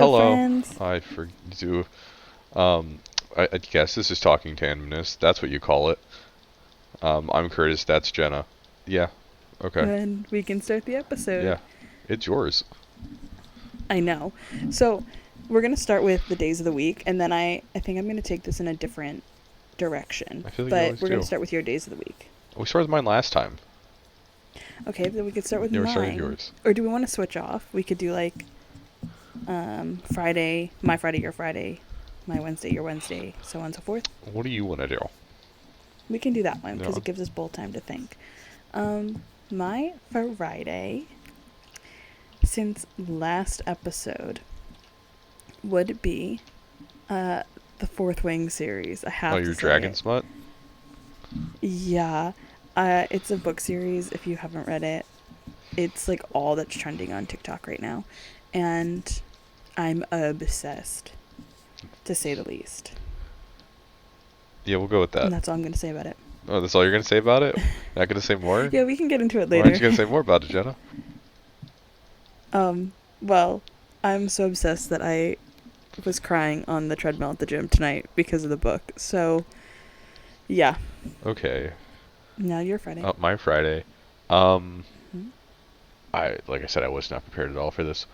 hello. friends. Do. I guess this is Talking Tandemness. That's what you call it. I'm Curtis. That's Jenna. Yeah. Okay. And we can start the Yeah. episode. It's yours. I know. So, we're going to start with the days of the week, and then I think I'm going to take this in a different direction. I feel like you But always we're going to do. start with your days of the week. We started with mine last time. Okay, then we could start with Yeah, we mine. started with yours. Or do we want to switch off? We could do like Friday, my Friday, your Friday, my Wednesday, your Wednesday, so on and so forth. What do you want to do? We can do that one because Yeah. it gives us both time to think. My Friday, since last episode, would be the Fourth Wing series. I have Oh, to your say Dragon it. Smut? Yeah, it's a book series. If you haven't read it, it's like all that's trending on TikTok right now, and I'm obsessed, to say the least. Yeah, we'll go with And that. that's all I'm gonna say about it. Oh, that's all you're going to say about it? Not going to say more? Yeah, we can get into it Why later. aren't you going to say more about it, Jenna? Well, I'm so obsessed that I was crying on the treadmill at the gym tonight because of the book. So, yeah. Okay. Now you're Friday. My Friday. Mhm. Like I said, I was not prepared at all for this.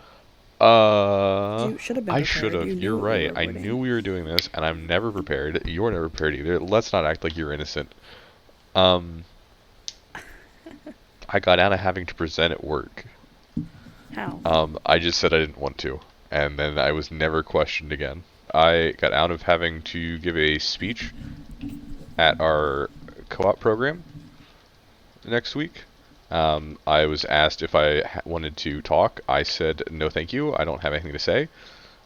You should have been I prepared. should have. You You're knew what we right. were I avoiding. knew we were doing this, and I'm never prepared. You're never prepared either. Let's not act like you're innocent. I got out of having to present at work. How? I just said I didn't want to, and then I was never questioned again. I got out of having to give a speech at our co-op program next week. I was asked if I wanted to talk. I said no, thank you. I don't have anything to say.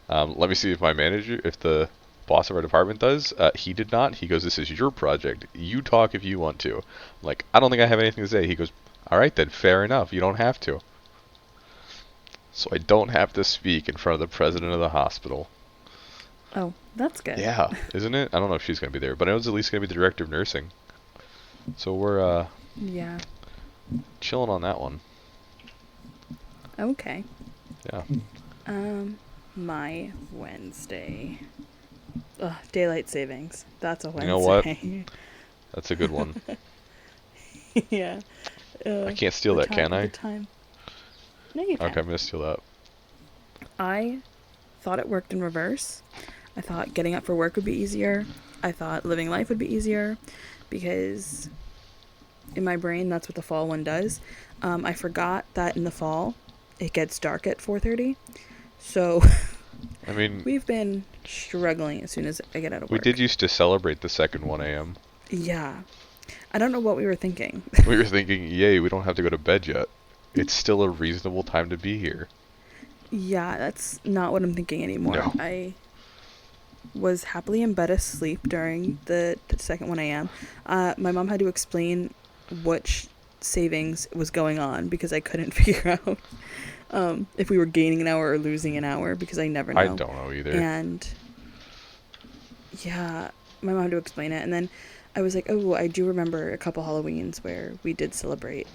Let me see if if the boss of our department does. He did not. He goes, "This is your project. You talk if you want to." I'm like, I don't think I have anything to say. He goes, "All right then, fair enough. You don't have to." So I don't have to speak in front of the president of the hospital. Oh, that's good. Yeah, isn't it? I don't know if she's gonna be there, but I know it's at least gonna be the director of nursing. So we're Yeah. chilling on that one. Okay. Yeah. My Wednesday. Ugh, daylight savings. That's a Wednesday. You know what? That's a good one. Yeah. I can't steal that, can I? Time. No, you can't. Okay, I'm gonna steal that. I thought it worked in reverse. I thought getting up for work would be easier. I thought living life would be easier because in my brain that's what the fall one does. I forgot that in the fall it gets dark at 4:30. So I mean, we've been struggling as soon as I get out of we work. did used to celebrate the second 1 a.m. Yeah. I don't know what we were thinking. We were thinking, yay, we don't have to go to bed yet. It's still a reasonable time to be here. Yeah, that's not what I'm thinking anymore. No. I was happily in bed asleep during the second 1 a.m. My mom had to explain which savings was going on because I couldn't figure out if we were gaining an hour or losing an hour because I never know. I don't know either. And yeah, my mom had to explain it. And then I was like, oh, I do remember a couple Halloweens where we did celebrate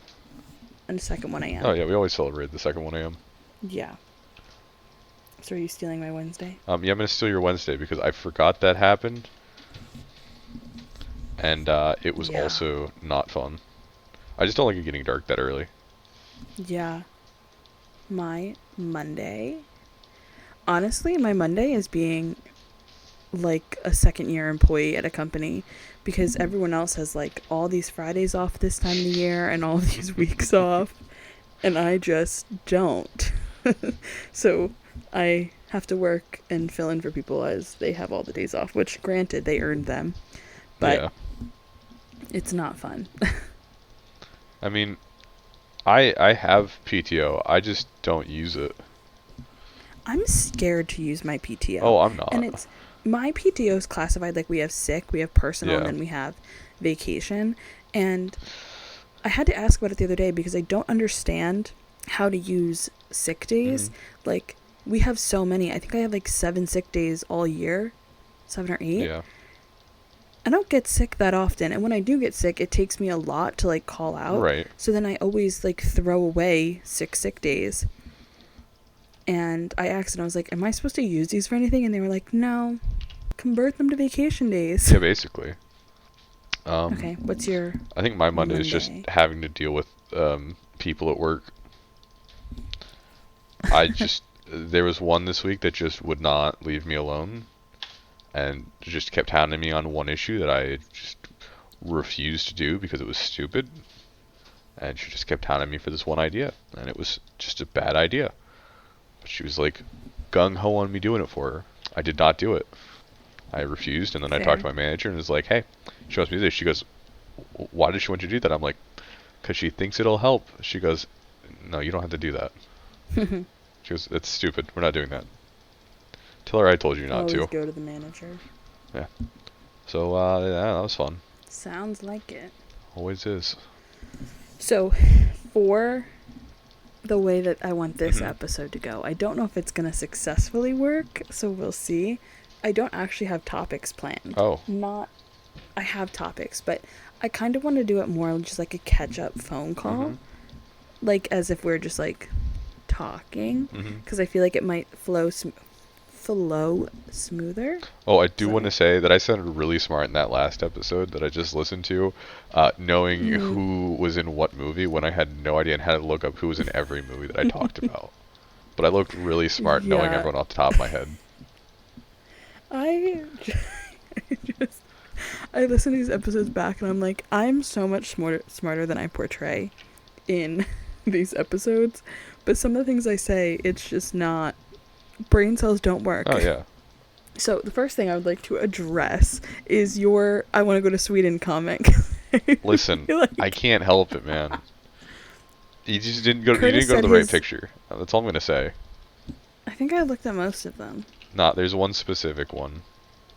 on the second 1 a.m. Oh yeah, we always celebrate the second 1 a.m. Yeah. So are you stealing my Wednesday? Yeah, I'm gonna steal your Wednesday because I forgot that happened, and it was Yeah. also not fun. I just don't like it getting dark that early. Yeah. My Monday. Honestly, my Monday is being like a second year employee at a company because everyone else has like all these Fridays off this time of the year and all these weeks off, and I just don't. So I have to work and fill in for people as they have all the days off, which granted they earned them, but Yeah. it's not fun. I mean, I have PTO. I just don't use it. I'm scared to use my PTO. Oh, I'm not. And it's my PTO is classified like we have sick, we have personal, Yeah. and then we have vacation. And I had to ask about it the other day because I don't understand how to use sick days. Like we have so many. I think I have like 7 sick days all year, 7 or 8. Yeah. I don't get sick that often, and when I do get sick, it takes me a lot to like call out. Right. So then I always like throw away 6 sick days. And I asked, and I was like, am I supposed to use these for anything? And they were like, no, convert them to vacation days. Yeah, basically. Okay, what's your I think my Monday is just Monday? having to deal with people at work. I just there was one this week that just would not leave me alone, and just kept hounding me on one issue that I just refused to do because it was stupid. And she just kept hounding me for this one idea, and it was just a bad idea. But she was like gung ho on me doing it for her. I did not do it. I refused, and then I talked Fair. to my manager and was like, "Hey," she wants me to do this. She goes, "Why does she want you to do that?" I'm like, "Cause she thinks it'll help." She goes, "No, you don't have to do that." She goes, "It's stupid. We're not doing that." Tell her I told you not Always to. go to the manager. Yeah. So yeah, that was fun. Sounds like it. Always is. So, for the way that I want this Mhm. episode to go, I don't know if it's going to successfully work, so we'll see. I don't actually have topics planned. Oh. I have topics, but I kind of want to do it more just like a catch-up phone call. Mhm. Like, as if we're just, like, talking. Mhm. Because I feel like it might flow smoother. Oh, I do want Sorry. to say that I sounded really smart in that last episode that I just listened to, knowing who was in what movie when I had no idea and had to look up who was in every movie that I talked about. But I looked really smart knowing Yeah. everyone off the top of my head. I just I listen to these episodes back and I'm like, I'm so much smarter than I portray in these episodes. But some of the things I say, it's just not. Brain cells don't work. Oh, yeah. So the first thing I would like to address is your "I want to go to Sweden" comment. Listen, Like, I can't help it, man. You just didn't go. You Curtis didn't go to said the right his. picture. That's all I'm gonna say. I think I looked at most of them. Nah, there's one specific one.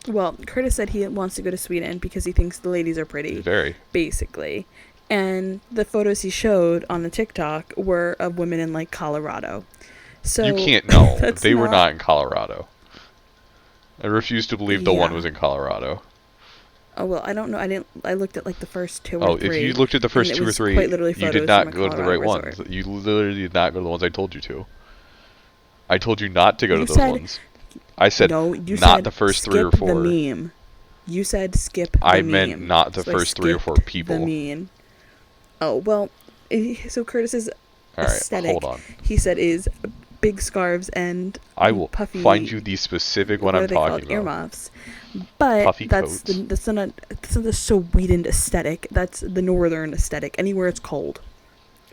Well, Curtis said he wants to go to Sweden because he thinks the ladies are pretty, Very. basically. And the photos he showed on the TikTok were of women in, like, Colorado. So You can't know. that's They were not in Colorado. I refuse to believe the one Yeah. was in Colorado. Oh, well, I don't know. I looked at, like, the first two or Oh, three. if you looked at the first and it two or was three, quite literally you did photos not from a go to the Colorado right resort. ones. You literally did not go to the ones I told you to. I told you not to go to You those said- ones. I said No, you not said the first three or skip four. the meme. You said skip the I meme. meant not the So I first 3 or 4 skipped people. The meme. Oh, well, so Curtis's All right, aesthetic, hold on. he said, is big scarves and I will puffy, find you the specific one what I'm are they called? talking about. Earmuffs. But Puffy that's coats. that's not the Sweden aesthetic. That's the northern aesthetic. Anywhere it's cold.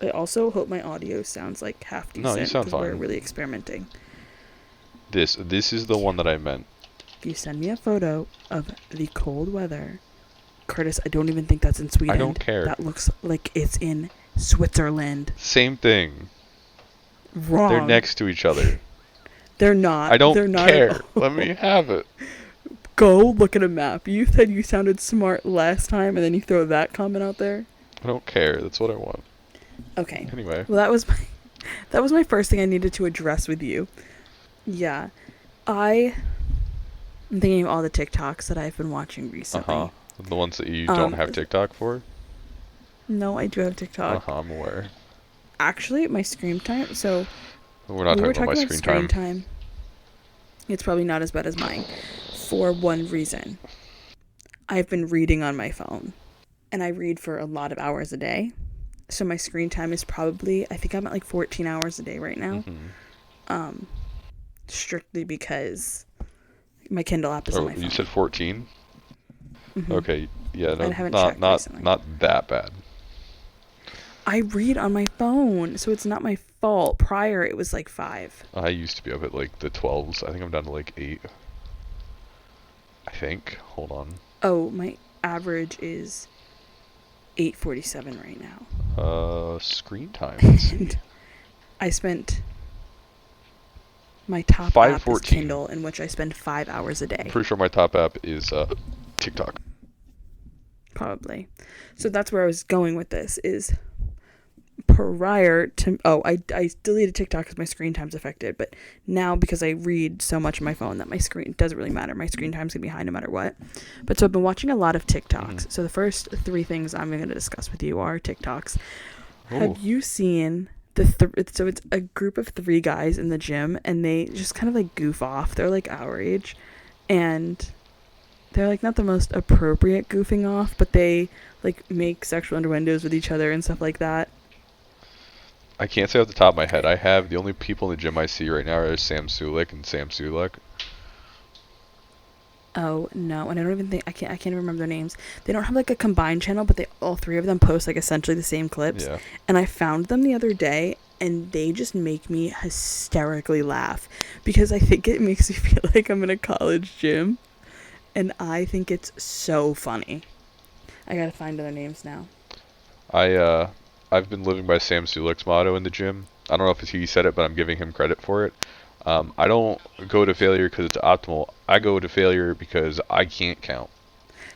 I also hope my audio sounds like half decent. No, you sound because we're fine. really experimenting. This is the one that I meant. If you send me a photo of the cold weather, Curtis, I don't even think that's in Sweden. I don't care. That looks like it's in Switzerland. Same thing. Wrong. They're next to each other. They're not. I don't They're not care. at all. Let me have it. Go look at a map. You said you sounded smart last time, and then you throw that comment out there. I don't care. That's what I want. Okay. Anyway. Well, that was my first thing I needed to address with you. Yeah, I'm thinking of all the TikToks that I've been watching recently. Uh-huh. The ones that you don't have TikTok for? No, I do have TikTok. Uh-huh, I'm aware. Actually, my screen time. So We're not we were talking about my about screen time. It's probably not as bad as mine, for one reason. I've been reading on my phone, and I read for a lot of hours a day. So my screen time is probably, I think I'm at like 14 hours a day right now. Mhm. Strictly because my Kindle app is on Oh, my phone. you said 14? Mhm. Okay. Yeah, no, I haven't checked recently. not that bad. I read on my phone, so it's not my fault. Prior, it was like 5. I used to be up at like the 12s. I think I'm down to like 8. I think. Hold on. Oh, my average is 8:47 right now. Screen time. Let's see. And I spent my top app is 5:14. Kindle, in which I spend 5 hours a day. Pretty sure my top app is TikTok. Probably. So that's where I was going with this, is prior to... Oh, I deleted TikTok because my screen time's affected, but now because I read so much on my phone that my screen... doesn't really matter. My screen time's going to be high no matter what. But so I've been watching a lot of TikToks. So the first 3 things I'm going to discuss with you are TikToks. Ooh. Have you seen so it's a group of three guys in the gym, and they just kind of like goof off. They're like our age, and they're like not the most appropriate goofing off, but they like make sexual innuendos with each other and stuff like that. I can't say off the top of my head. I have the only people in the gym I see right now are Sam Sulik and Sam Sulek. Oh no, and I don't even think I can't remember their names. They don't have like a combined channel, but they all three of them post like essentially the same clips. Yeah. And I found them the other day, and they just make me hysterically laugh because I think it makes me feel like I'm in a college gym, and I think it's so funny. I gotta find other names now. I I've been living by Sam Sulek's motto in the gym. I don't know if he said it, but I'm giving him credit for it. I don't go to failure because it's optimal. I go to failure because I can't count.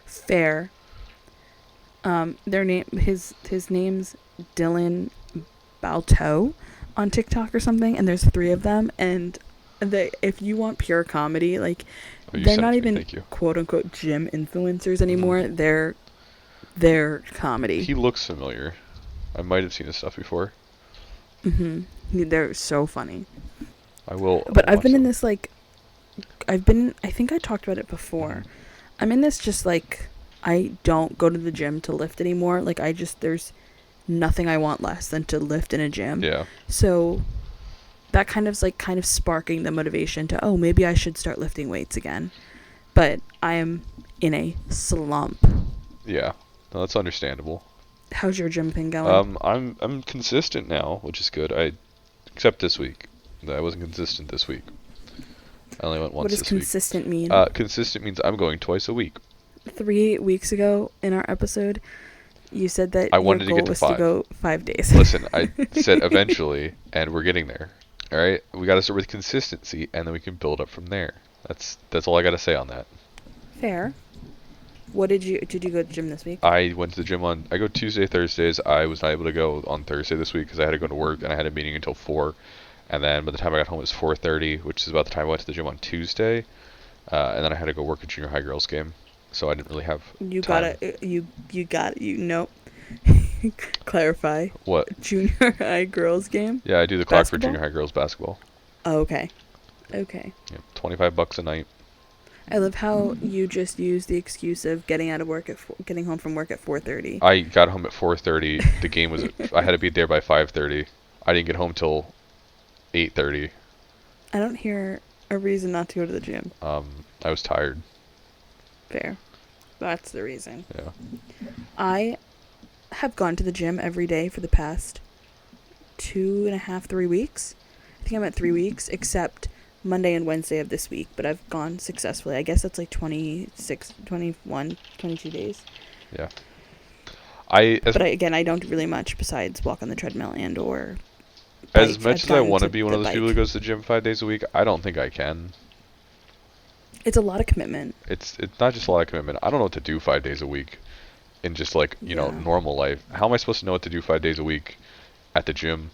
Fair. Their name his name's Dylan Balto on TikTok or something, and there's three of them, and they if you want pure comedy, like Oh, you they're sent not it to me. even Thank you. quote unquote gym influencers anymore. They're comedy. He looks familiar. I might have seen his stuff before. They're so funny. I will. But I've watch been in them. this like I think I talked about it before. I'm in this just like I don't go to the gym to lift anymore. Like there's nothing I want less than to lift in a gym. Yeah. So that kind of sparking the motivation to, oh, maybe I should start lifting weights again. But I am in a slump. Yeah. No, that's understandable. How's your gym thing going? I'm consistent now, which is good. Except this week. I wasn't consistent this week. I only went What once does this week. consistent mean? Consistent means I'm going twice a week. 3 weeks ago in our episode, you said that I your wanted to goal get to was 5. to go 5 days. Listen, I said eventually, and we're getting there. All right, we got to start with consistency, and then we can build up from there. That's all I got to say on that. Fair. What did you go to the gym this week? I went to the gym I go Tuesday, Thursdays. I was not able to go on Thursday this week because I had to go to work and I had a meeting until 4. And then by the time I got home, it was 4:30, which is about the time I went to the gym on Tuesday. And then I had to go work a junior high girls game, so I didn't really have You time. nope. Clarify. What? Junior high girls game? Yeah, I do the clock for Basketball? junior high girls basketball. Oh, okay. Okay. Yeah, $25 a night. I love how you just use the excuse of getting getting home from work at 4:30. I got home at 4:30. The game was I had to be there by 5:30. I didn't get home till 8:30. I don't hear a reason not to go to the gym. I was tired. Fair. That's the reason. Yeah. I have gone to the gym every day for the past 2.5, 3 weeks. I think I'm at 3 weeks, except Monday and Wednesday of this week, but I've gone successfully. I guess that's like 26, 21, 22 days. Yeah. Again, I don't do really much besides walk on the treadmill and or As bike. much I've as I gotten want to to be one the of those people who bike. goes to the gym 5 days a week, I don't think I can. It's a lot of commitment. It's not just a lot of commitment. I don't know what to do 5 days a week in just like, Yeah. normal life. How am I supposed to know what to do 5 days a week at the gym?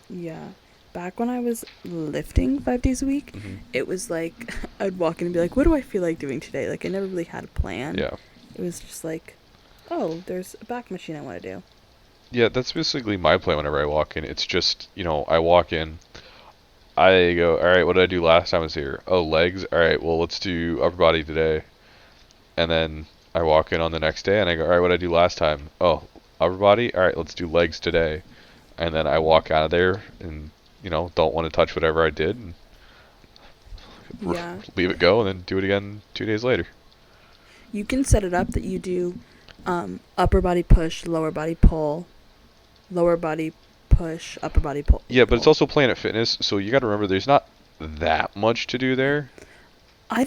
Yeah. Back when I was lifting 5 days a week, Hmm. it was like I'd walk in and be like, what do I feel like doing today? Like I never really had a plan. Yeah. It was just like, oh, there's a back machine I want to do. Yeah, that's basically my plan whenever I walk in. It's just, I walk in, I go, all right, what did I do last time I was here? Oh, legs? All right, well, let's do upper body today. And then I walk in on the next day and I go, all right, what did I do last time? Oh, upper body? All right, let's do legs today. And then I walk out of there and, don't want to touch whatever I did and Yeah. leave it go and then do it again 2 days later. You can set it up that you do upper body push, lower body pull, lower body push, upper body pull. Yeah, but it's pull. also Planet Fitness, so you got to remember there's not that much to do there. I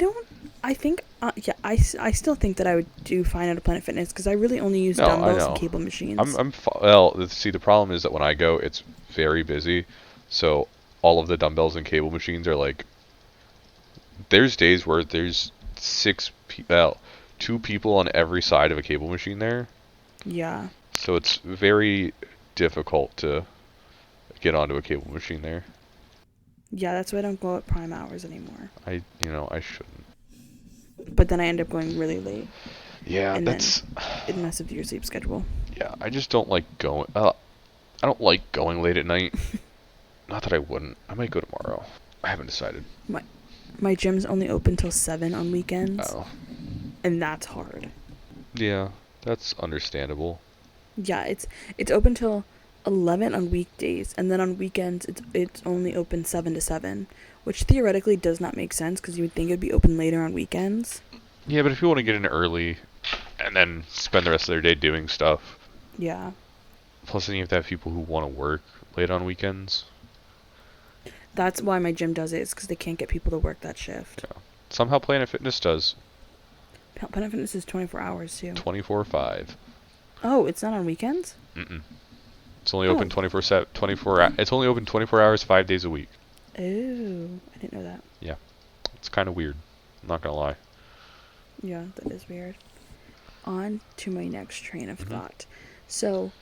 think, I still think that I would do fine at a Planet Fitness because I really only use No, I dumbbells know. and cable machines. Well, see, the problem is that when I go, it's very busy, so all of the dumbbells and cable machines are like, there's days where there's 2 people on every side of a cable machine there, Yeah. so it's very difficult to get onto a cable machine there. Yeah, that's why I don't go at prime hours anymore. I shouldn't. But then I end up going really late, Yeah, and that's, it messes with your sleep schedule. yeah, I just don't like going. I don't like going late at night. Not that I wouldn't. I might go tomorrow. I haven't decided. My my gym's only open till 7 on weekends, Oh. and that's hard. Yeah, that's understandable. Yeah, it's open till 11 on weekdays, and then on weekends it's only open 7 to 7, which theoretically does not make sense because you would think it'd be open later on weekends. Yeah, but if you want to get in early and then spend the rest of their day doing stuff, Yeah. plus then you have to have people who want to work late on weekends. That's why my gym does it, is because they can't get people to work that shift. Yeah. Somehow Planet Fitness does Planet Fitness is 24 hours too. 24/5. Oh, it's not on weekends? Mm-mm. It's only Oh. open 24/7. 24. It's only open 24 hours, 5 days a week. Oh, I didn't know that. Yeah, it's kind of weird. I'm not gonna lie. Yeah, that is weird. On to my next train of Mhm. thought. So,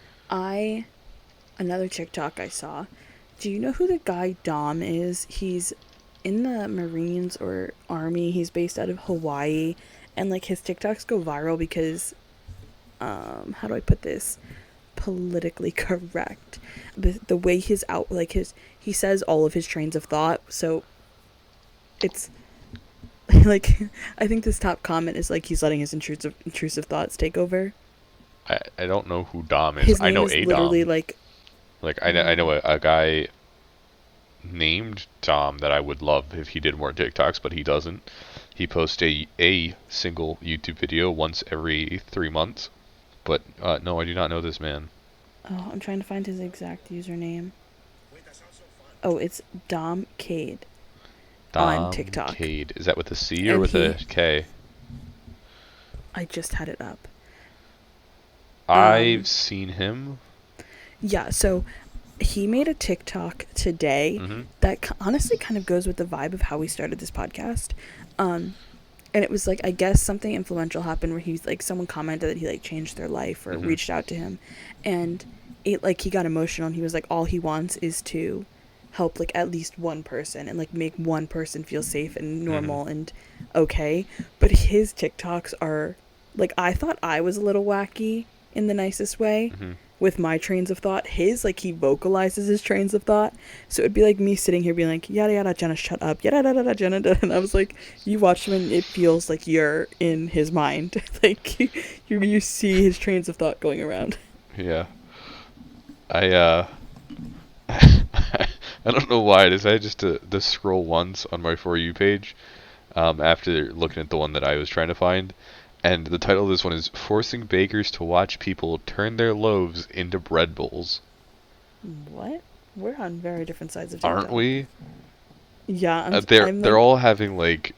another TikTok I saw. Do you know who the guy Dom is? He's in the Marines or Army. He's based out of Hawaii. And, like, his TikToks go viral because, how do I put this? Politically correct. The way he says all of his trains of thought. So, it's like, I think this top comment is like he's letting his intrusive thoughts take over. I don't know who Dom is. His I name know is a literally Dom. like, Like I know a guy named Dom that I would love if he did more TikToks, but he doesn't. He posts a single YouTube video once every 3 months. But no, I do not know this man. oh, I'm trying to find his exact username. Oh, it's Dom Cade on Dom TikTok. Cade. Is that with a C or And with a K? I just had it up. I've seen him. Yeah, so he made a TikTok today Mm-hmm. that honestly kind of goes with the vibe of how we started this podcast. And it was like, I guess something influential happened where he's like, someone commented that he like changed their life or Mm-hmm. reached out to him, and it like he got emotional and he was like, all he wants is to help like at least one person and like make one person feel safe and normal Mm-hmm. and okay. But his TikToks are like, I thought I was a little wacky in the nicest way Mm-hmm. with my trains of thought. His, like, he vocalizes his trains of thought. So it'd be like me sitting here being like, yada yada, Jenna, shut up. Yada yada yada, Jenna. And I was like, you watch him and it feels like you're in his mind. Like, you see his trains of thought going around. Yeah. I I don't know why I decided just to scroll once on my For You page after looking at the one that I was trying to find. And the title of this one is Forcing Bakers to Watch People Turn Their Loaves into Bread Bowls. What? We're on very different sides of TikTok. Aren't we? Yeah, They're I'm they're like, all having like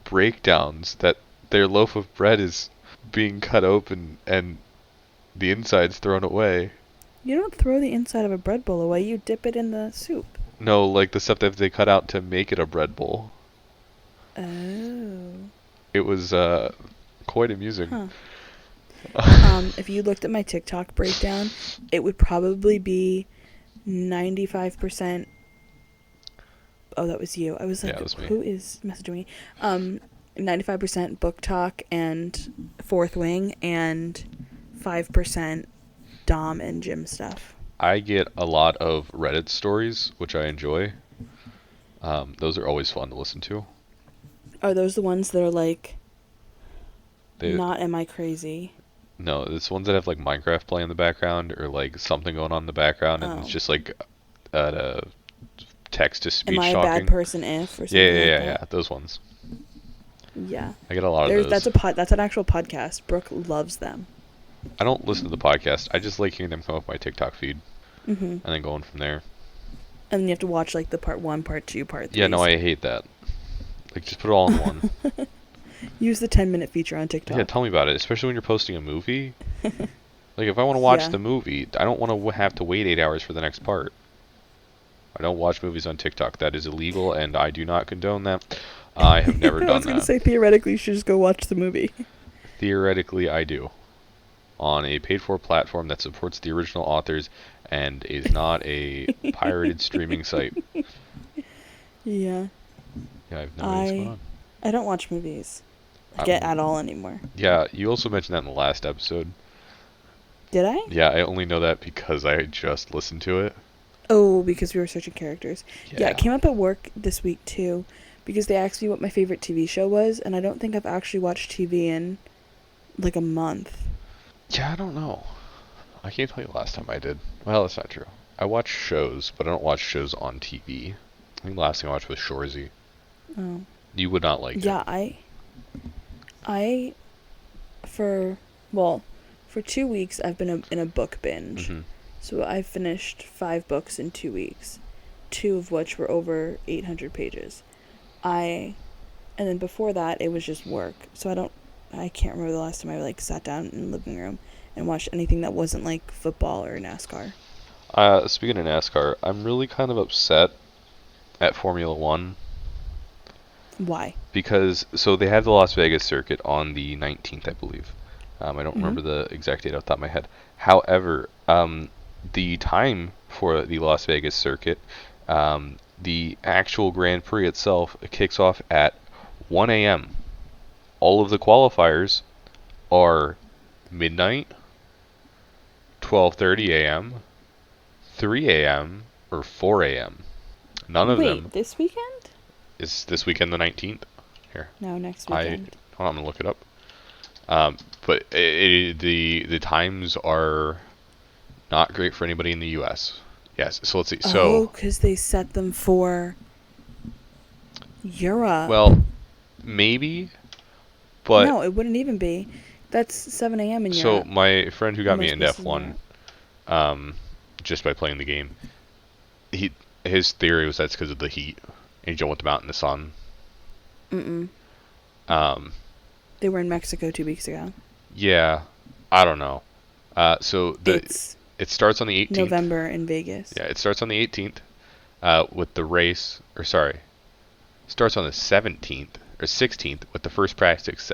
breakdowns that their loaf of bread is being cut open and the inside's thrown away. you don't throw the inside of a bread bowl away, you dip it in the soup. No, like the stuff that they cut out to make it a bread bowl. Oh. It was quite amusing. Huh. If you looked at my TikTok breakdown, it would probably be 95%. Oh, that was you. I was like, Yeah, it was me. who is messaging me? 95% book talk and Fourth Wing, and 5% Dom and Jim stuff. I get a lot of Reddit stories, which I enjoy. Those are always fun to listen to. Are those the ones that are like, They, not am I crazy? no, it's ones that have like Minecraft playing in the background or like something going on in the background, and it's Oh. just like text to speech Am I a talking. bad person if or something Yeah. like Those ones. that? Yeah. I get a lot of those. That's an actual podcast. Brooke loves them. I don't listen to the podcast. I just like hearing them come up my TikTok feed Mm-hmm. and then going from there. And then you have to watch like the part 1, part 2, part 3. Yeah, no, I hate that. Like, just put it all in one. Use the 10-minute feature on TikTok. Yeah, tell me about it, especially when you're posting a movie. Like, if I want to watch Yeah. the movie, I don't want to have to wait 8 hours for the next part. I don't watch movies on TikTok. That is illegal, and I do not condone that. I have never I done was going to that. say, theoretically, you should just go watch the movie. Theoretically, I do. On a paid-for platform that supports the original authors and is not a pirated streaming site. Yeah. Yeah, I have no idea what's going on. I don't watch movies. Um, At all anymore. Yeah, you also mentioned that in the last episode. Did I? Yeah, I only know that because I just listened to it. Oh, because we were searching characters. Yeah, it Yeah. came up at work this week too, because they asked me what my favorite TV show was, and I don't think I've actually watched TV in like a month. Yeah, I don't know. I can't tell you the last time I did. Well, that's not true. I watch shows, but I don't watch shows on TV. I think the last thing I watched was Shorzy. Oh. You would not like it. Yeah, I for well, for 2 weeks I've been in a book binge. Hmm. So I finished 5 books in 2 weeks, two of which were over 800 pages. I and then before that it was just work. So I can't remember the last time I like sat down in the living room and watched anything that wasn't like football or NASCAR. Speaking of NASCAR, I'm really kind of upset at Formula One Why? because they had the Las Vegas circuit on the 19th, I believe. I don't Mhm. remember the exact date off the top of my head. However, the time for the Las Vegas circuit, the actual Grand Prix itself kicks off at 1 a.m. All of the qualifiers are midnight, 12:30 a.m., 3 a.m., or 4 a.m. None of them Wait, this weekend? is this weekend the 19th. Here, No, next I weekend. hold on, I'm gonna look it up. But the times are not great for anybody in the U.S. Yes, so let's see. Oh, So, cuz they set them for Europe. well, maybe, but No, it wouldn't even be. That's 7 a.m. in so Europe. my friend who Or got me most into places in F1, Europe. um, just by playing the game, he his theory was that's because of the heat, and you don't want them out in the sun. Mm-mm. Um, They were in Mexico 2 weeks ago. yeah, I don't know. So It's it starts on the 18th. November in Vegas. Yeah, it starts on the 18th, with the race, or sorry, starts on the 17th or 16th with the first practice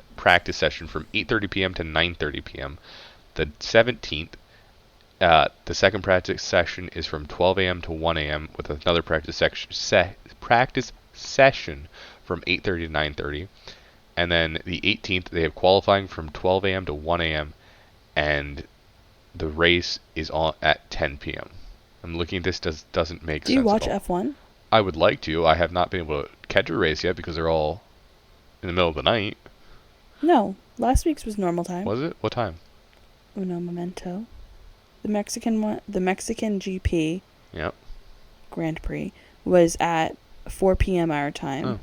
session from 8:30 p.m. to 9:30 p.m. The 17th, the second practice session is from 12 a.m. to 1 a.m. with another practice session from 8:30 to 9:30, and then the 18th they have qualifying from 12 a.m. to 1 a.m. and the race is on at 10 p.m. I'm looking at this, doesn't make Do you sense at watch all. F1? I would like to. I have not been able to catch a race yet because they're all in the middle of the night. No. Last week's was normal time. Was it? What time? Uno momento. The Mexican one, the Mexican GP Yep. Grand Prix was at 4 p.m. our time. Oh.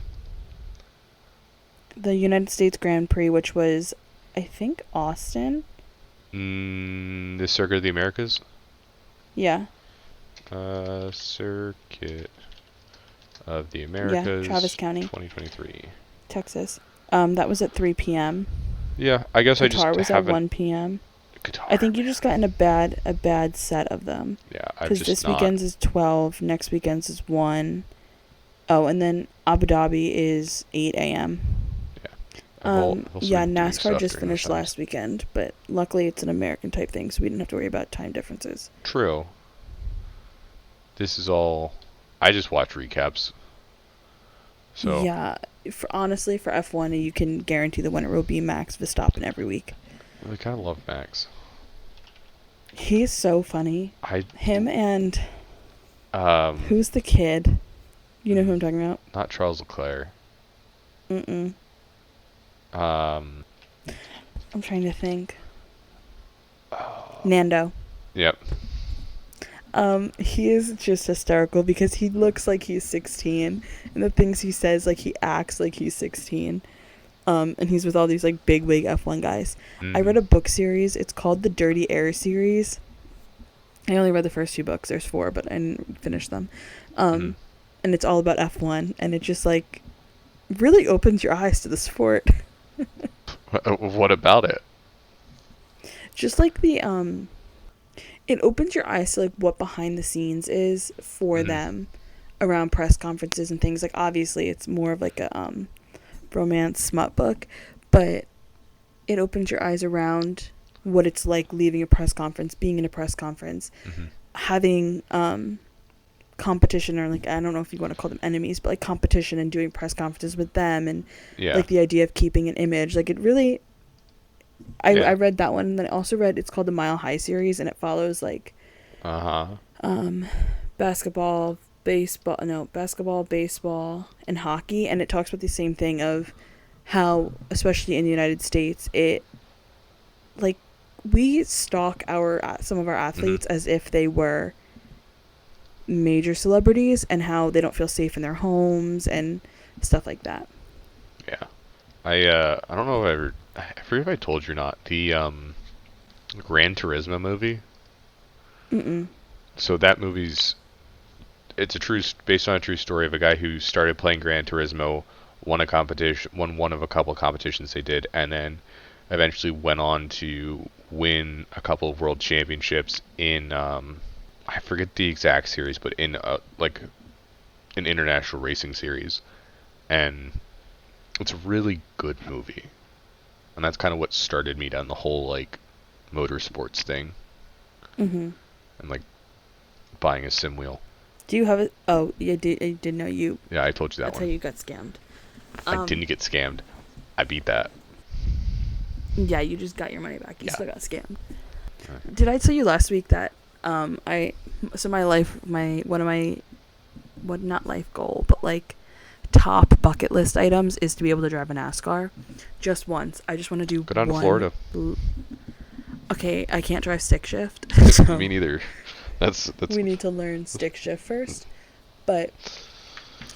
The United States Grand Prix, which was, I think, Austin. The Circuit of the Americas? Yeah. Circuit of the Yeah, Travis Americas County, 2023. Texas. That was at 3 p.m. Yeah, I guess I just Qatar was at haven't. 1 p.m. Qatar, I think you man. just got in a bad set of them. Yeah, I've Because just this not. weekend's is 12, next weekend's is 1. Oh, and then Abu Dhabi is 8 a.m. I've also Yeah, been doing NASCAR stuff just during those finished times. last weekend, but luckily it's an American type thing, so we didn't have to worry about time differences. True. This is all. I just watch recaps. So. Yeah, honestly, for F1, you can guarantee the winner will be Max Verstappen every week. I kind of love Max. He's so funny. I. Him and Um. who's the kid? You know who I'm talking about? Not Charles Leclerc. Mm-mm. Um. I'm trying to think. Nando. Yep. He is just hysterical because he looks like he's 16, and the things he says, like he acts like he's 16. And he's with all these like big wig F1 guys. I read a book series. It's called the Dirty Air series. I only read the first 2 books. There's 4, but I didn't finish them. And it's all about F1, and it just like really opens your eyes to the sport. What about it? Just like it opens your eyes to like what behind the scenes is for them around press conferences and things. Like obviously it's more of like a romance smut book, but it opens your eyes around what it's like leaving a press conference, being in a press conference, having competition, or like I don't know if you want to call them enemies, but like competition and doing press conferences with them, and like the idea of keeping an image. Like it really I Yeah. read that one, and then I also read it's called the Mile High series, and it follows like Uh-huh. um, basketball, basketball, baseball, and hockey, and it talks about the same thing of how, especially in the United States, it like we stalk our some of our Hmm. athletes as if they were major celebrities, and how they don't feel safe in their homes and stuff like that. Yeah. I don't know if I forget if I told you or not. The Gran Turismo movie. Mm-mm. So that movie's it's a based on a true story of a guy who started playing Gran Turismo, won one of a couple of competitions they did, and then eventually went on to win a couple of world championships in I forget the exact series, but in like an international racing series, and it's a really good movie, and that's kind of what started me down the whole like motorsports thing Mm-hmm. and like buying a sim wheel. Do you have it? Oh, yeah, I did know you. Yeah, I told you that That's how one. you got scammed. I Um, didn't get scammed. I beat that. yeah, you just got your money back. You Yeah. still got scammed. Uh, Did I tell you last week that I so my life my one of my what not life goal but like top bucket list items is to be able to drive a NASCAR just once. I just want to do Go down to one. Florida. Okay, I can't drive stick shift, so Me neither. That's. we need to learn stick shift first. But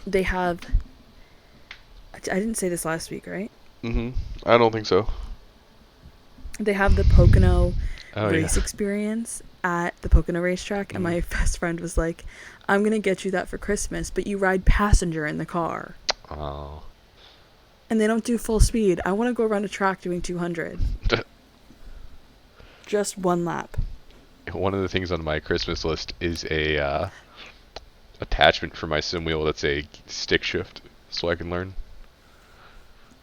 they have. I didn't say this last week, right? Mhm. I don't think so. They have the Pocono Oh yeah. race experience at the Pocono racetrack, and Mhm. my best friend was like, "I'm gonna get you that for Christmas, but you ride passenger in the car." Oh. And they don't do full speed. I want to go around a track doing 200. Just one lap. One of the things on my Christmas list is a attachment for my sim wheel that's a stick shift, so I can learn.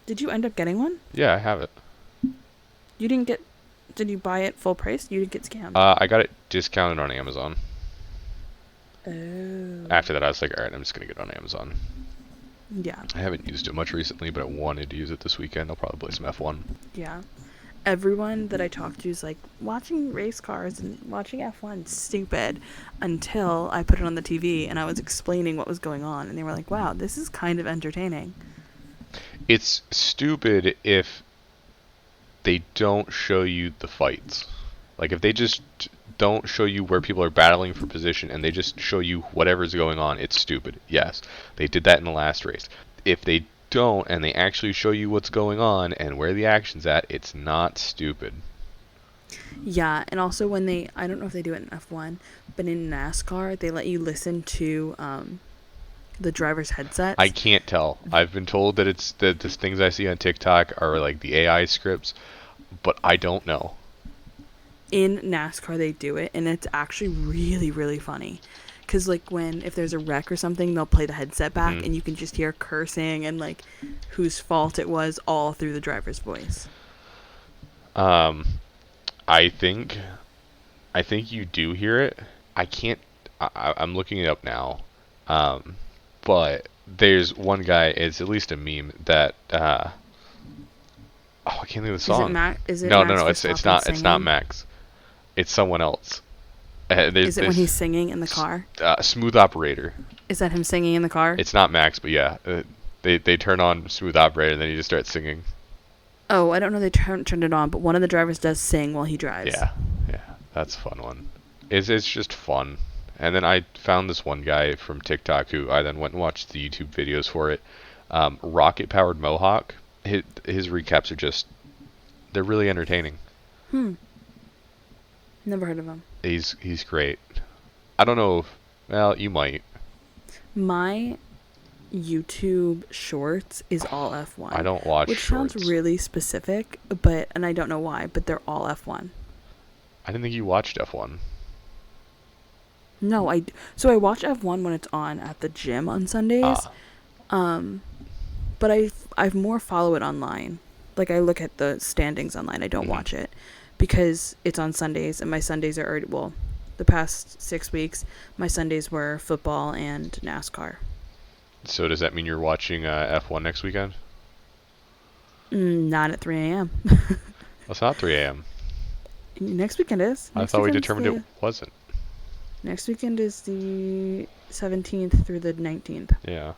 Did you end up getting one? Yeah, I have it. You didn't get. Did you buy it full price? You didn't get scammed. I got it discounted on Amazon. Oh. After that, I was like, all right, I'm just gonna get it on Amazon. Yeah. I haven't used it much recently, but I wanted to use it this weekend. I'll probably play some F1. Yeah. Everyone that I talk to is like, watching race cars and watching F1 stupid, until I put it on the TV and I was explaining what was going on, and they were like, wow, this is kind of entertaining. It's stupid if they don't show you the fights. Like if they just don't show you where people are battling for position and they just show you whatever's going on, it's stupid. Yes, they did that in the last race. If they don't and they actually show you what's going on and where the action's at, it's not stupid. Yeah, and also when I don't know if they do it in F1, but in NASCAR, they let you listen to the driver's I headsets. can't tell. I've been told that it's that the things I see on TikTok are like the AI scripts, but I don't know. In NASCAR, they do it, and it's actually really, really funny. Because, like, if there's a wreck or something, they'll play the headset back, Hmm. and you can just hear cursing and, like, whose fault it was all through the driver's voice. Um, I think I think you do hear it. I can't. I'm looking it up now. Um, but there's one guy. It's at least a meme that. Oh, I can't think of the song. Is it No, no, Max no. It's Verstappen not. It's not singing? Max. It's someone else. There's Is it when he's this singing in the car? Smooth Operator. Is that him singing in the car? It's not Max, but yeah. They turn on Smooth Operator and then he just starts singing. Oh, I don't know they turned it on, but one of the drivers does sing while he drives. Yeah, yeah. That's a fun one. It's just fun. And then I found this one guy from TikTok who I then went and watched the YouTube videos for it. Rocket Powered Mohawk. His recaps are just they're really entertaining. Hmm. Never heard of him. He's great. I don't know if well you might. My YouTube Shorts is all I F1, don't watch which sounds shorts. really specific, and I don't know why, but they're all F1. I didn't think you watched F1. No, so I watch F1 when it's on at the gym on Sundays. Ah, Um, but I've more follow it online. Like I look at the standings online. I don't hmm. watch it because it's on Sundays, and my Sundays are already, well, the past 6 weeks, my Sundays were football and NASCAR. So does that mean you're watching F1 next weekend? Not at 3 a.m. It's not 3 a.m. Next weekend is. I thought we determined it wasn't. Next weekend is the 17th through the 19th, Yeah.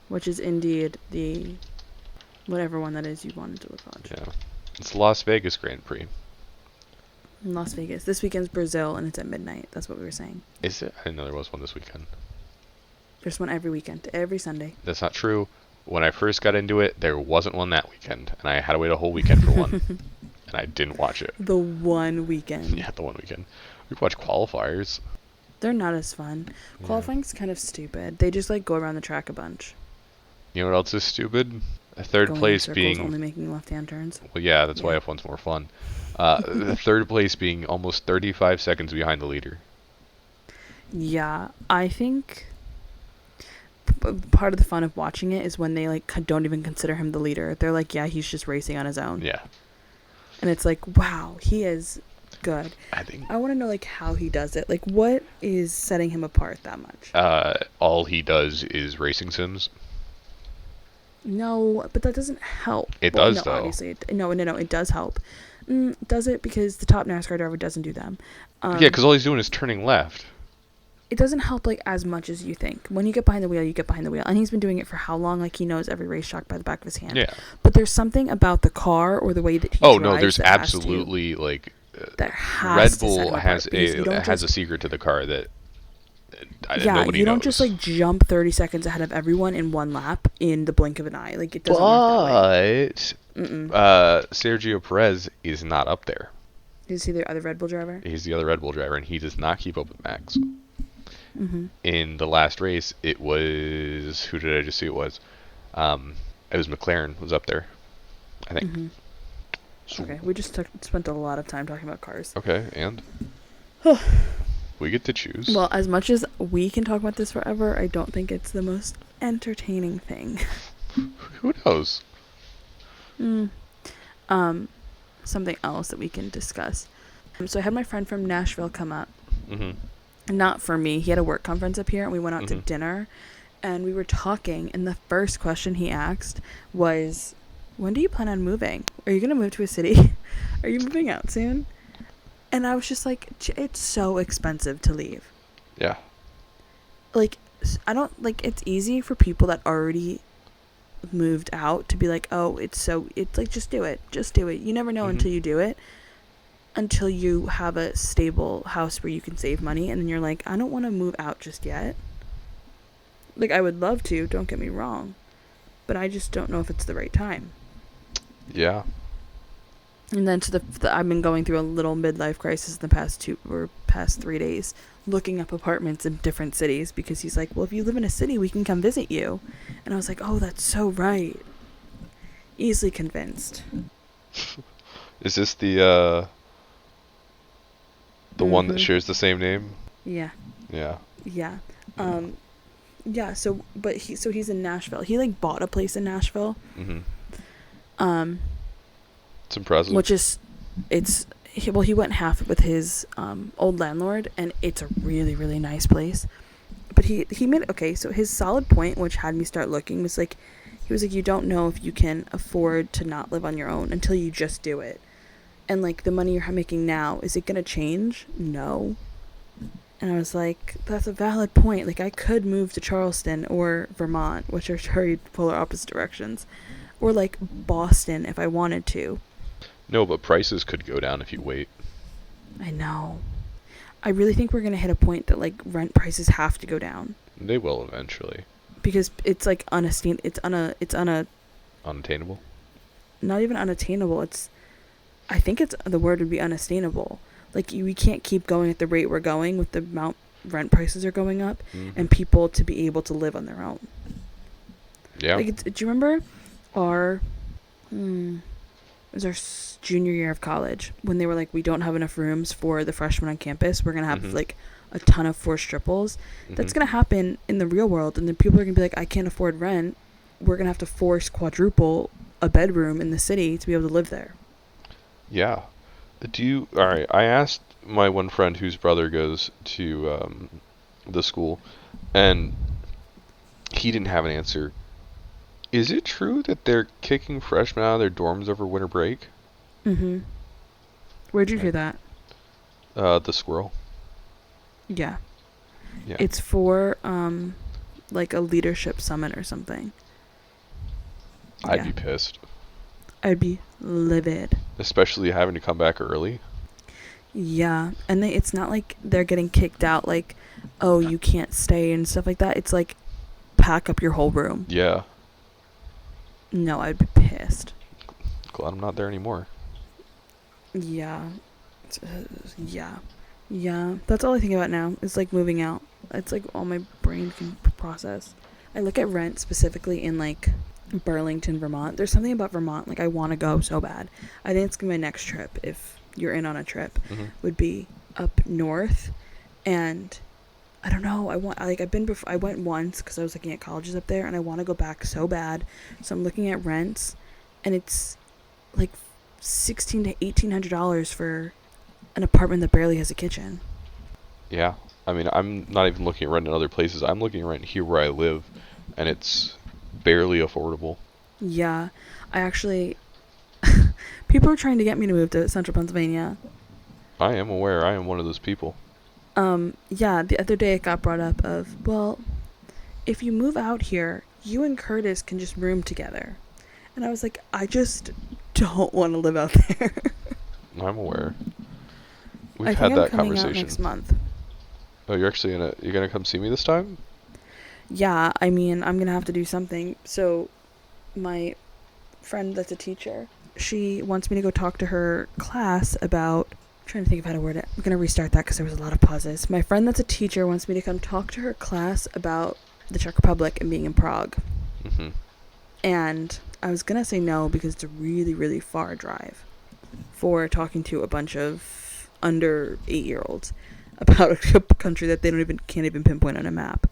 which is indeed the whatever one that is you wanted to watch. Yeah. It's the Las Vegas Grand Prix. In Las Vegas. This weekend's Brazil, and it's at midnight. That's what we were saying. Is it? I didn't know there was one this weekend. There's one every weekend, every Sunday. That's not true. When I first got into it, there wasn't one that weekend, and I had to wait a whole weekend for one, and I didn't watch it. The one weekend. Yeah, the one weekend. We could watch qualifiers. They're not as fun. Yeah. Qualifying's kind of stupid. They just like go around the track a bunch. You know what else is stupid? A third Going place in circles, being... only making left-hand turns. Well, yeah, that's why Yeah. F1's more fun. The third place being almost 35 seconds behind the leader. Yeah, I think part of the fun of watching it is when they like don't even consider him the leader. They're like, yeah, he's just racing on his own. Yeah. And it's like, wow, he is good. I think I want to know like how he does it. Like, what is setting him apart that much? all he does is racing sims. No, but that doesn't help. It Well, does, no, though. Obviously, no, it does help. Does it? Because the top NASCAR driver doesn't do them. Yeah, because all he's doing is turning left. It doesn't help like as much as you think. When you get behind the wheel, you get behind the wheel, and he's been doing it for how long? Like he knows every racetrack by the back of his hand. Yeah. But there's something about the car or the way that he Oh drives no, there's that has to- absolutely like that has Red to set Bull him apart, has because you don't has a just- secret to the car that yeah, nobody you don't knows. just like jump 30 seconds ahead of everyone in one lap in the blink of an eye. Like it doesn't work that way. But Sergio Perez is not up there. Is he the other Red Bull driver? He's the other Red Bull driver, and he does not keep up with Max. Mm-hmm. In the last race, it was who did I just see? It was McLaren was up there, I think. Mm-hmm. So- Okay, we just spent a lot of time talking about cars. Okay, and we get to choose. Well, as much as we can talk about this forever, I don't think it's the most entertaining thing. Who knows? Something else that we can discuss. So I had my friend from Nashville come up. Mm-hmm. Not for me. He had a work conference up here, and we went out to Mhm. dinner, and we were talking, and the first question he asked was, when do you plan on moving? Are you going to move to a city? Are you moving out soon? And I was just like, it's so expensive to leave. Yeah. Like, I don't, like, it's easy for people that already moved out to be like, oh, it's like, just do it. Just do it. You never know Mhm. until you do it. Until you have a stable house where you can save money, and then you're like, I don't want to move out just yet. Like, I would love to, don't get me wrong, but I just don't know if it's the right time. Yeah. And then I've been going through a little midlife crisis in the past 3 days, looking up apartments in different cities, because he's like, well, if you live in a city, we can come visit you. And I was like, oh, that's so right. Easily convinced. Is this the one that Mhm. shares the same name? Yeah. Yeah. Yeah. Yeah, so he's in Nashville. He like bought a place in Nashville. Mm-hmm. Um It's impressive. which is he went half with his old landlord, and it's a really, really nice place. But he made okay, so his solid point, which had me start looking, was like, he was like, you don't know if you can afford to not live on your own until you just do it. And like, the money you're making now, is it gonna change? No. And I was like, that's a valid point. Like, I could move to Charleston or Vermont, which are very polar opposite directions, or like Boston if I wanted to. No, but prices could go down if you wait. I know. I really think we're gonna hit a point that like rent prices have to go down, They will eventually. because it's like Unattainable. not even unattainable. I think the word would be unattainable. Like, we can't keep going at the rate we're going with the amount rent prices are going up, Mhm. and people to be able to live on their own. Yeah. Like, do you remember it was our junior year of college, when they were like, we don't have enough rooms for the freshmen on campus. We're going to have Mhm. like a ton of forced triples. That's Mhm. going to happen in the real world, and then people are going to be like, I can't afford rent. We're going to have to force quadruple a bedroom in the city to be able to live there. Yeah. Alright, I asked my one friend whose brother goes to the school, and he didn't have an answer. Is it true that they're kicking freshmen out of their dorms over winter break? Mm-hmm. Where'd you Right. hear that? The squirrel. Yeah. Yeah. It's for like a leadership summit or something. I'd Yeah. be pissed, I'd be livid. especially having to come back early. Yeah. And it's not like they're getting kicked out like, oh, you can't stay and stuff like that. It's like pack up your whole room. Yeah. No, I'd be pissed. Glad I'm not there anymore. Yeah. Yeah. Yeah. That's all I think about now. It's like moving out. It's like all my brain can process. I look at rent specifically in like Burlington, Vermont. There's something about Vermont like I want to go so bad. I think it's gonna be my next trip if you're in on a trip Hmm. would be up north, and I don't know. I've been before. I went once because I was looking at colleges up there, and I want to go back so bad. So I'm looking at rents, and it's like $1,600 to $1,800 for an apartment that barely has a kitchen. Yeah. I mean, I'm not even looking at rent in other places. I'm looking at rent here where I live, and it's barely affordable. Yeah, I actually people are trying to get me to move to Central Pennsylvania. I am aware. I am one of those people. Yeah, the other day it got brought up of, well, if you move out here, you and Curtis can just room together. And I was like, I just don't want to live out there. I'm aware. I We've think had I'm that coming out conversation. next month. Oh, you're gonna come see me this time? Yeah, I mean, I'm going to have to do something. So, my friend that's a teacher, she wants me to go talk to her class about. I'm trying to think of how to word it. I'm going to restart that because there was a lot of pauses. My friend that's a teacher wants me to come talk to her class about the Czech Republic and being in Prague. Hmm. And I was going to say no because it's a really, really far drive for talking to a bunch of under 8-year-olds about a country that they can't even pinpoint on a map.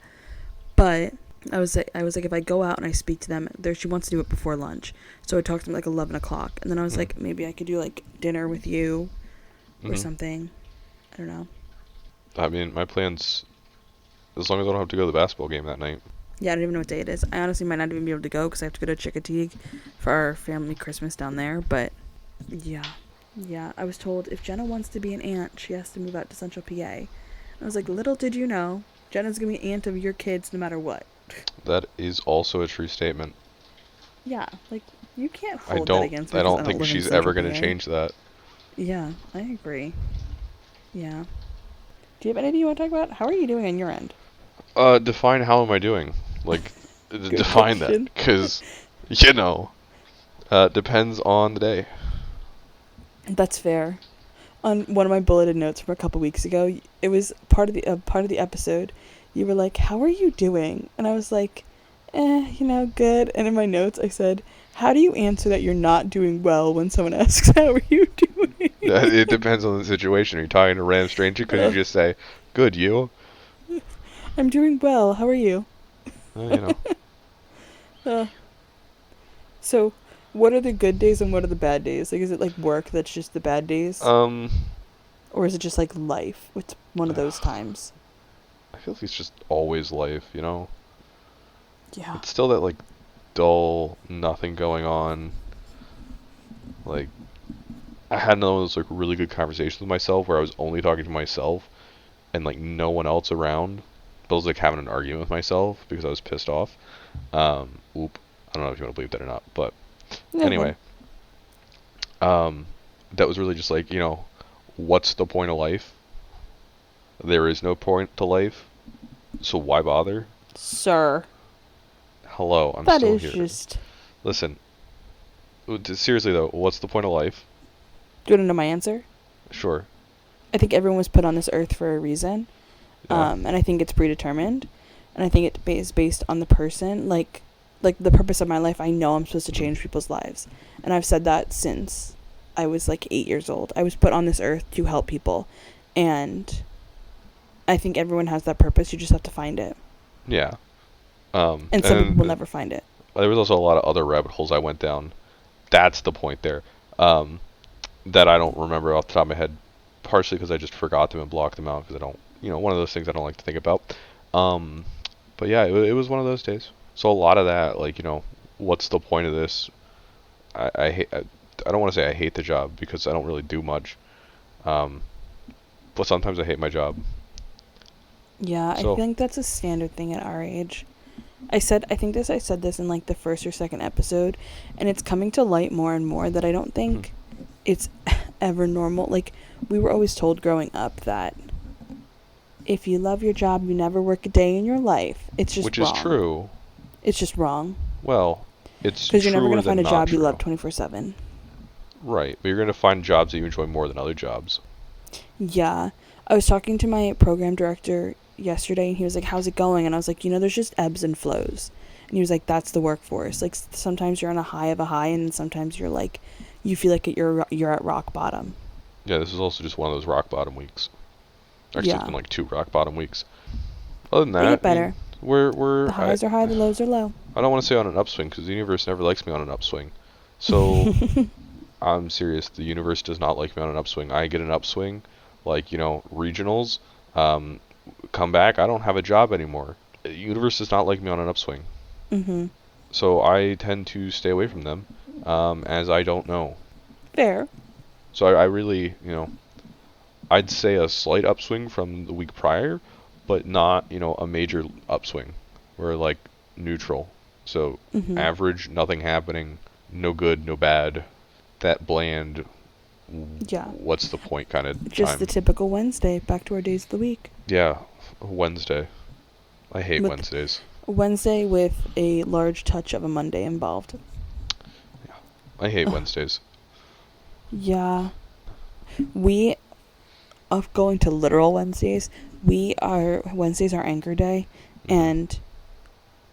But I was like, if I go out and I speak to them, there she wants to do it before lunch, so I talked to them like 11 o'clock, and then I was Mm. like, maybe I could do like dinner with you or Hmm. something. I don't know. I mean, my plans, as long as I don't have to go to the basketball game that night. Yeah, I don't even know what day it is. I honestly might not even be able to go because I have to go to Chickateague for our family Christmas down there. But yeah, yeah, I was told if Jenna wants to be an aunt, she has to move out to Central PA. I was like, little did you know, Jenna's gonna be aunt of your kids no matter what. That is also a true statement. Yeah, like you can't I hold that don't against me I because I don't don't think live in she's ever Central gonna PA. change that. Yeah, I agree. Yeah. Do you have anything you want to talk about? How are you doing on your end? Define how am I doing? Like, Good define that, question. because depends on the day. That's fair. On one of my bulleted notes from a couple weeks ago, it was part of the episode. You were like, "How are you doing?" And I was like, good." And in my notes, I said, "How do you answer that you're not doing well when someone asks how are you doing?" It depends on the situation. Are you talking to a random stranger? Could you uh, just say, "Good, you"? I'm doing well. How are you? Uh, you know, Uh, so, what are the good days and what are the bad days? Like, is it like work that's just the bad days? um, Or is it just like life? It's one of those times. I feel like it's just always life. Yeah. It's still that like dull, nothing going on. Like I had one of those like really good conversations with myself where I was only talking to myself and like no one else around. But I was like having an argument with myself because I was pissed off. Oop. I don't know if you want to believe that or not, but Yeah, go ahead. anyway, um, that was really just like what's the point of life? There is no point to life, so why bother? Sir. Hello, I'm That still is here. just. Listen, seriously though, what's the point of life? Do you want to know my answer? Sure. I think everyone was put on this earth for a reason. Yeah. And I think it's predetermined. And I think it is based on the person. Like the purpose of my life, I know I'm supposed to Mhm. change people's lives. And I've said that since I was like 8 years old. I was put on this earth to help people. And I think everyone has that purpose. You just have to find it. Yeah. And some people And will never find it. there was also a lot of other rabbit holes I went down. That's the point there. Um, that I don't remember off the top of my head, partially because I just forgot them and blocked them out because I don't, one of those things I don't like to think about. Um, but yeah, it was one of those days. So a lot of that, like, what's the point of this? I hate. I don't want to say I hate the job because I don't really do much. Um, but sometimes I hate my job. Yeah, I So, think that's a standard thing at our age. I said this in like the first or second episode, and it's coming to light more and more that I don't mhm. think it's ever normal. Like, we were always told growing up that if you love your job, you never work a day in your life. It's just Which is wrong. true. It's just wrong. Well, it's Because you're never going truer to find than a not job you love true. 24/7. Right, but you're going to find jobs that you enjoy more than other jobs. Yeah. I was talking to my program director yesterday, and he was like, "How's it going?" And I was like, "There's just ebbs and flows." And he was like, "That's the workforce. Like, sometimes you're on a high of a high, and sometimes you're like, you feel like you're at rock bottom." Yeah, this is also just one of those rock bottom weeks. Actually, it's Yeah. been like 2 rock bottom weeks. Other than They that, get I mean, better. The highs are high, the lows are low. I don't want to say on an upswing because the universe never likes me on an upswing. So I'm serious. The universe does not like me on an upswing. I get an upswing, like regionals, um, come back. I don't have a job anymore. The universe does not like me on an upswing. Mhm. So I tend to stay away from them, as I don't know. Fair. So I really, I'd say a slight upswing from the week prior, but not, a major upswing. We're like neutral. So Mhm. average, nothing happening, no good, no bad. That bland, Yeah. what's the point kind of Just the time. typical Wednesday, back to our days of the week. Yeah, Wednesday. I hate With Wednesdays. Wednesday with a large touch of a Monday involved. Yeah, I hate Wednesdays. Yeah. We of going to literal Wednesdays, Wednesdays are anchor day, Hmm. and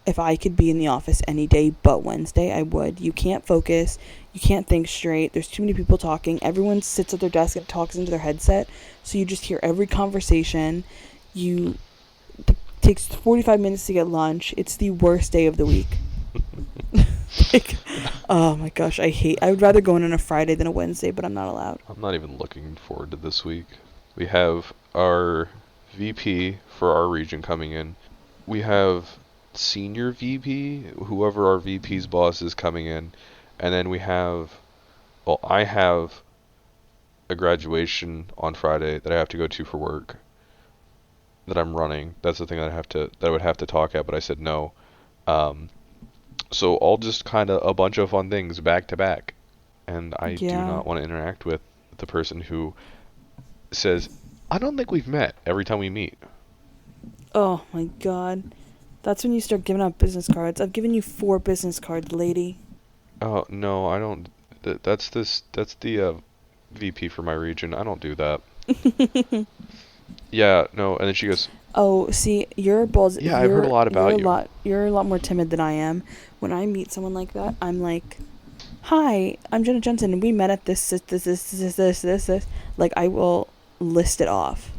if I could be in the office any day but Wednesday, I would. You can't focus, you can't think straight. There's too many people talking. Everyone sits at their desk and talks into their headset, so you just hear every conversation. You it takes 45 minutes to get lunch. It's the worst day of the week. Like, oh my gosh, I would rather go in on a Friday than a Wednesday, but I'm not allowed. I'm not even looking forward to this week. We have our VP for our region coming in. We have senior VP, whoever our VP's boss is coming in, and then I have a graduation on Friday that I have to go to for work that I'm running. That's the thing that I would have to talk at, but I said no. Um, so all just kind of a bunch of fun things back to back, and I do Yeah. not want to interact with the person who says, "I don't think we've met" every time we meet. Oh my god. That's when you start giving out business cards. I've given you 4 business cards, lady. Oh no, I don't. That's the VP for my region. I don't do that. Yeah, no. And then she goes, Oh, see, "Yeah, I've heard a lot about you." you're a lot more timid than I am. When I meet someone like that, I'm like, "Hi, I'm Jenna Jensen, and we met at this. Like, I will list it off.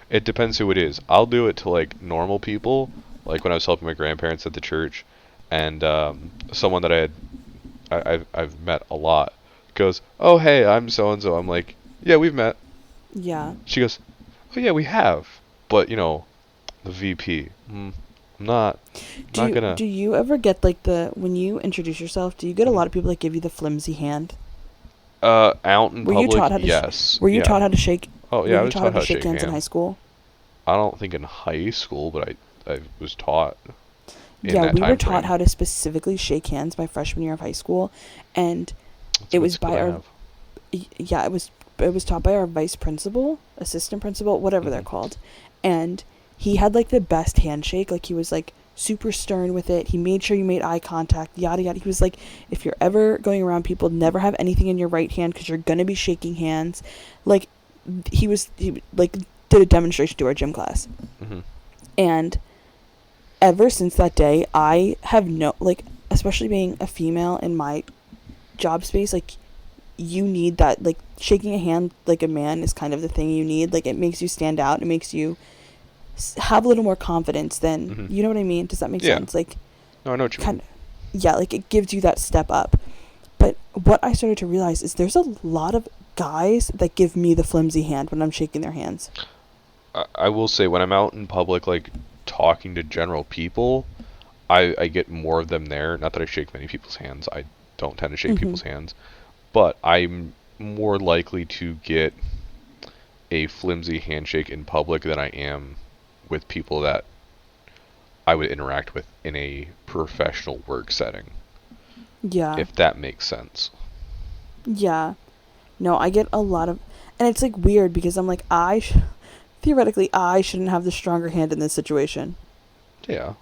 It depends who it is. I'll do it to like normal people, like when I was helping my grandparents at the church, and someone that I've met a lot goes, "Oh hey, I'm so and so." I'm like, "Yeah, we've met." Yeah. She goes, "Oh yeah, we have." But the VP. I'm not gonna. Do you ever get like when you introduce yourself, do you get a Mhm. lot of people that give you the flimsy hand? Out in Were you public, taught how to yes, were you taught yeah. how to shake Oh were yeah, I you was taught how taught to how to shake shake hands in high hands. school? I don't think in high school, but I was taught in Yeah, that we were time taught frame. how to specifically shake hands my freshman year of high school, and That's a it good was skill by to our have. yeah, it was taught by our vice principal, assistant principal, whatever they're Hmm. called. And he had like the best handshake. Like, he was like super stern with it. He made sure you made eye contact, yada yada. He was like, if you're ever going around people, never have anything in your right hand because you're gonna be shaking hands. Like, he like did a demonstration to our gym class. Hmm. And ever since that day, I have no, like, especially being a female in my job space, like, you need that. Like, shaking a hand like a man is kind of the thing you need. Like, it makes you stand out. It makes you have a little more confidence than, Hmm. you know what I mean? Does that make Yeah. sense? Like, No, I know what you mean. kind of, yeah, like, it gives you that step up. But what I started to realize is there's a lot of guys that give me the flimsy hand when I'm shaking their hands. I will say when I'm out in public, like talking to general people, I get more of them there. Not that I shake many people's hands. I don't tend to shake Mm-hmm. people's hands, but I'm more likely to get a flimsy handshake in public than I am with people that I would interact with in a professional work setting, Yeah. if that makes sense. Yeah. No, I get a lot of, and it's like weird because I'm like, theoretically, I shouldn't have the stronger hand in this situation. Yeah.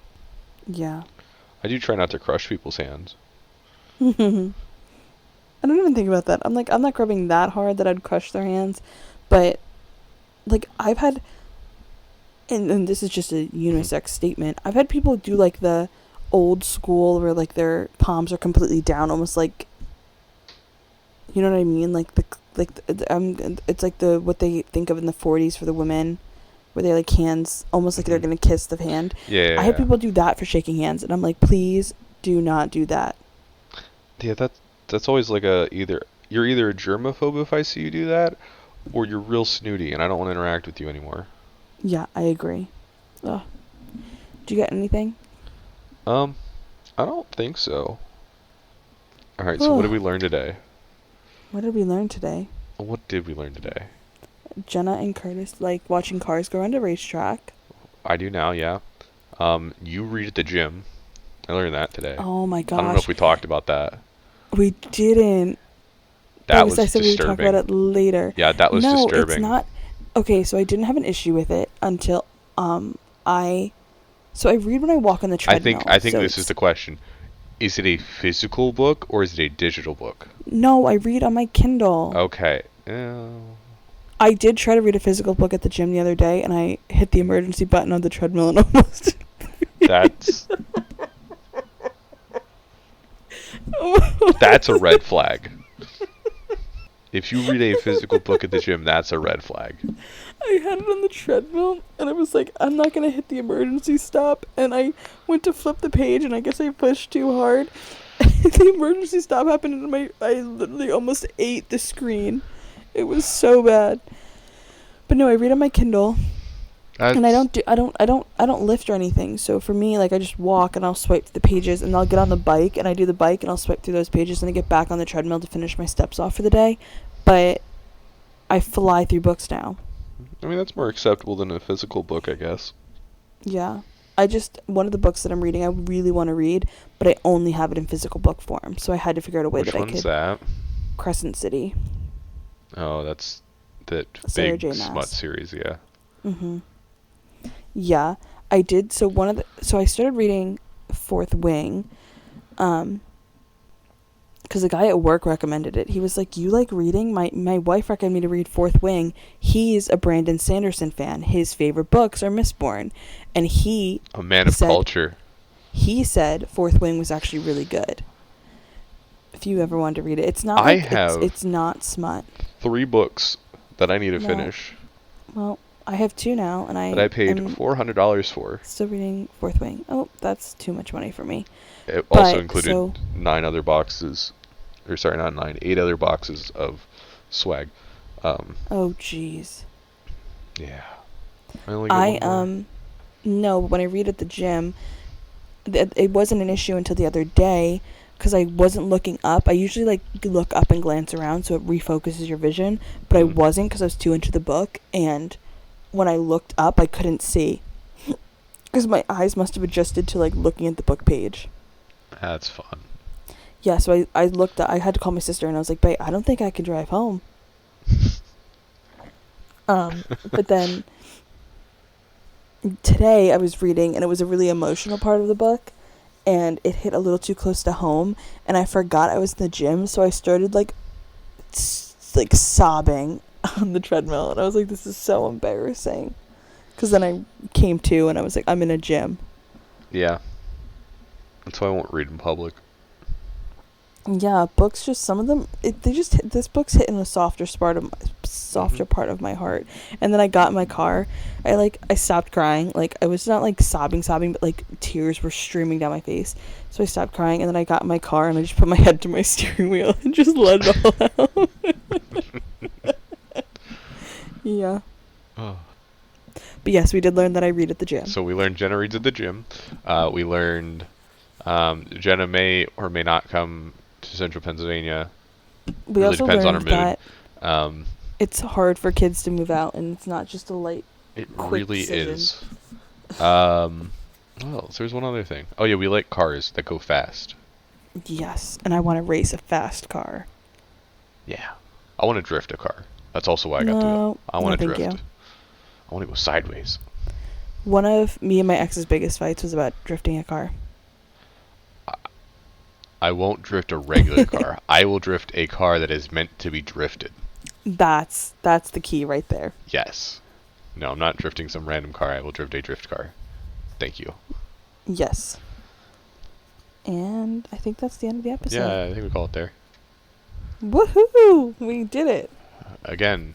Yeah. I do try not to crush people's hands. I don't even think about that. I'm like, I'm not grabbing that hard that I'd crush their hands, but like I've had, and this is just a unisex statement. I've had people do like the old school where like their palms are completely down, almost like, you know what I mean? It's like the what they think of in the 40s for the women, where they like hands almost like they're Mhm. gonna kiss the hand. Yeah, I yeah, had yeah. people do that for shaking hands, and I'm like, please do not do that. Yeah, that's always like a either you're either a germaphobe if I see you do that, or you're real snooty and I don't want to interact with you anymore. Yeah, I agree. Ugh. Do you get anything? Um, I don't think so. All right, so what did Ugh. we learn today? What did we learn today? What did we learn today? Jenna and Curtis like watching cars go around a racetrack. I do now, yeah. You read at the gym. I learned that today. Oh my I don't know if gosh, we talked about that. we didn't. That I was said we would talk about disturbing. it later. Yeah, that was No, it's disturbing. not. Okay, so I didn't have an issue with it until I so I read when I walk on the treadmill. I think So this is it's the question. Is it a physical book or is it a digital book? no, I read on my Kindle. Okay. I did try to read a physical book at the gym the other day, and I hit the emergency button on the treadmill and almost. That's that's a red flag. If you read a physical book at the gym, that's a red flag. I had it on the treadmill, and I was like, I'm not gonna hit the emergency stop. And I went to flip the page, and I guess I pushed too hard. The emergency stop happened, and I literally almost ate the screen. It was so bad. But no, I read on my Kindle, and That's I don't lift or anything. So for me, like I just walk and I'll swipe through the pages, and I'll get on the bike and I do the bike and I'll swipe through those pages, and I get back on the treadmill to finish my steps off for the day. But I fly through books now. I mean that's more acceptable than a physical book, I guess. Yeah. One of the books that I'm reading, I really want to read, but I only have it in physical book form. So I had to figure out a way Which that I one's could. that? Crescent City. Oh, that's that Sarah big J. smut Maas. series, yeah. Mhm. Yeah, I did. So I started reading Fourth Wing, because the guy at work recommended it. He was like, "You like reading? My wife recommended me to read Fourth Wing. He's a Brandon Sanderson fan. His favorite books are Mistborn, and A man of culture. he said Fourth Wing was actually really good. If you ever wanted to read it, it's not I like have it's not smut. 3 books that I need to No. finish Well, I have 2 now, and that I paid am $400 for. still reading Fourth Wing. Oh, that's too much money for me. It also But included so 9 other boxes, or sorry, not 9, 8 other boxes of swag. oh jeez. Yeah. I only get one more. No, when I read at the gym, it wasn't an issue until the other day because I wasn't looking up. I usually like look up and glance around so it refocuses your vision, but I wasn't because I was too into the book, and when I looked up I couldn't see because my eyes must have adjusted to like looking at the book page. That's fun. Yeah, so I looked up, I had to call my sister and I was like, babe, I don't think I can drive home. But then today I was reading and it was a really emotional part of the book, and it hit a little too close to home, and I forgot I was in the gym, so I started like sobbing on the treadmill, and I was like, this is so embarrassing, because then I came to and I was like, I'm in a gym. Yeah. That's why I won't read in public. Yeah, books, just some of them, this book's hitting a softer part of my heart. And then I got in my car, I stopped crying. Like, I was not like sobbing, but like tears were streaming down my face. So I stopped crying, and then I got in my car and I just put my head to my steering wheel and just let it all out. Yeah. Oh. But yes, we did learn that I read at the gym. So we learned Jenna reads at the gym. We learned Jenna may or may not come to Central Pennsylvania. We Really also depends on learned her mood. that It's hard for kids to move out, and it's not just a light, It quick really decision. is. Um, well, so there's one other thing. Oh yeah, we like cars that go fast. Yes, and I want to race a fast car. Yeah. I want to drift a car. That's also why I got the. No, I no, want to thank drift. you. I want to go sideways. One of me and my ex's biggest fights was about drifting a car. I, I won't drift a regular car. I will drift a car that is meant to be drifted. That's the key right there. Yes. No, I'm not drifting some random car. I will drift a drift car. Thank you. Yes. And I think that's the end of the episode. Yeah, I think we call it there. Woohoo! We did it. Again,